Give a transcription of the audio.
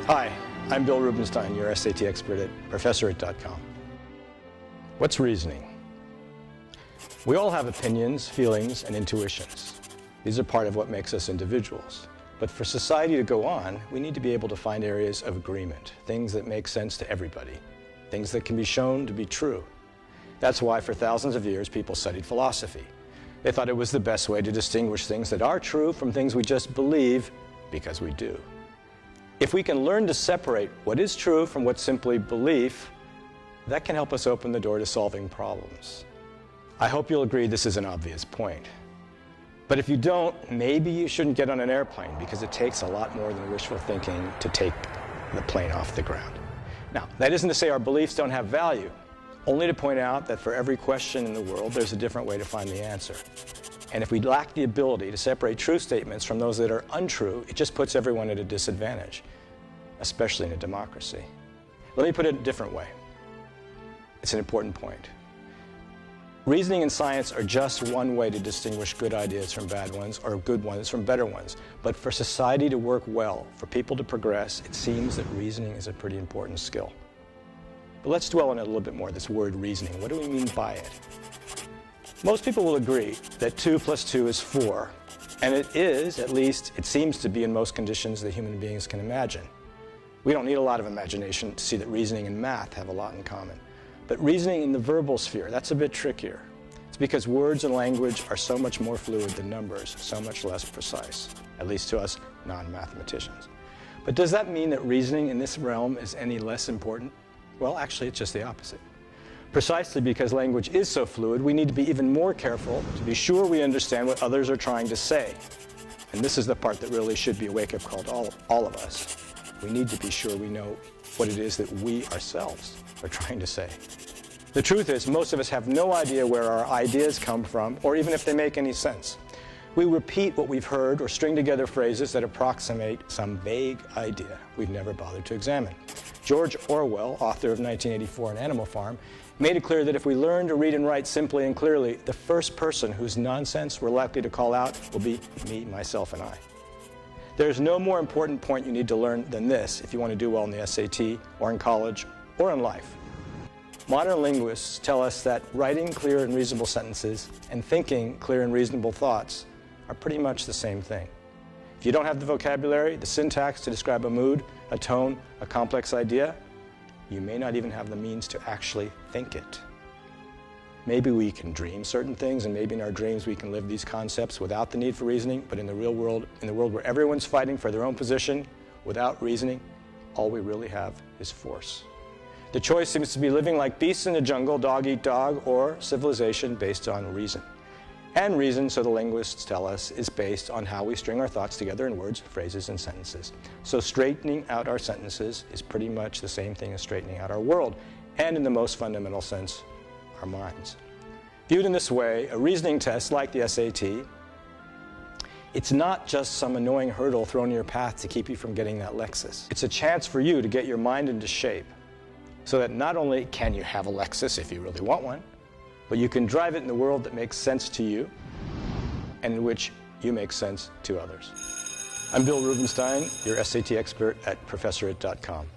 Hi, I'm Bill Rubenstein, your SAT expert at professorit.com. What's reasoning? We all have opinions, feelings, and intuitions. These are part of what makes us individuals. But for society to go on, we need to be able to find areas of agreement, things that make sense to everybody, things that can be shown to be true. That's why for thousands of years people studied philosophy. They thought it was the best way to distinguish things that are true from things we just believe because we do. If we can learn to separate what is true from what's simply belief, that can help us open the door to solving problems. I hope you'll agree this is an obvious point. But if you don't, maybe you shouldn't get on an airplane because it takes a lot more than wishful thinking to take the plane off the ground. Now, that isn't to say our beliefs don't have value, only to point out that for every question in the world, there's a different way to find the answer. And if we lack the ability to separate true statements from those that are untrue, it just puts everyone at a disadvantage, especially in a democracy. Let me put it a different way. It's an important point. Reasoning and science are just one way to distinguish good ideas from bad ones, or good ones from better ones. But for society to work well, for people to progress, it seems that reasoning is a pretty important skill. But let's dwell on it a little bit more, this word reasoning. What do we mean by it? Most people will agree that 2 plus 2 is 4, and it is, at least it seems to be in most conditions that human beings can imagine. We don't need a lot of imagination to see that reasoning and math have a lot in common. But reasoning in the verbal sphere, that's a bit trickier. It's because words and language are so much more fluid than numbers, so much less precise, at least to us non-mathematicians. But does that mean that reasoning in this realm is any less important? Well, actually, it's just the opposite. Precisely because language is so fluid, we need to be even more careful to be sure we understand what others are trying to say. And this is the part that really should be a wake-up call to all of us. We need to be sure we know what it is that we ourselves are trying to say. The truth is, most of us have no idea where our ideas come from, or even if they make any sense. We repeat what we've heard or string together phrases that approximate some vague idea we've never bothered to examine. George Orwell, author of 1984 and Animal Farm, made it clear that if we learn to read and write simply and clearly, the first person whose nonsense we're likely to call out will be me, myself, and I. There's no more important point you need to learn than this if you want to do well in the SAT, or in college, or in life. Modern linguists tell us that writing clear and reasonable sentences and thinking clear and reasonable thoughts are pretty much the same thing. If you don't have the vocabulary, the syntax to describe a mood, a tone, a complex idea, you may not even have the means to actually think it. Maybe we can dream certain things, and maybe in our dreams we can live these concepts without the need for reasoning, but in the real world, in the world where everyone's fighting for their own position, without reasoning, all we really have is force. The choice seems to be living like beasts in the jungle, dog eat dog, or civilization based on reason. And reason, so the linguists tell us, is based on how we string our thoughts together in words, phrases, and sentences. So straightening out our sentences is pretty much the same thing as straightening out our world, and in the most fundamental sense, our minds. Viewed in this way, a reasoning test like the SAT, it's not just some annoying hurdle thrown in your path to keep you from getting that Lexus. It's a chance for you to get your mind into shape so that not only can you have a Lexus if you really want one, but you can drive it in the world that makes sense to you and in which you make sense to others. I'm Bill Rubenstein, your SAT expert at professorit.com.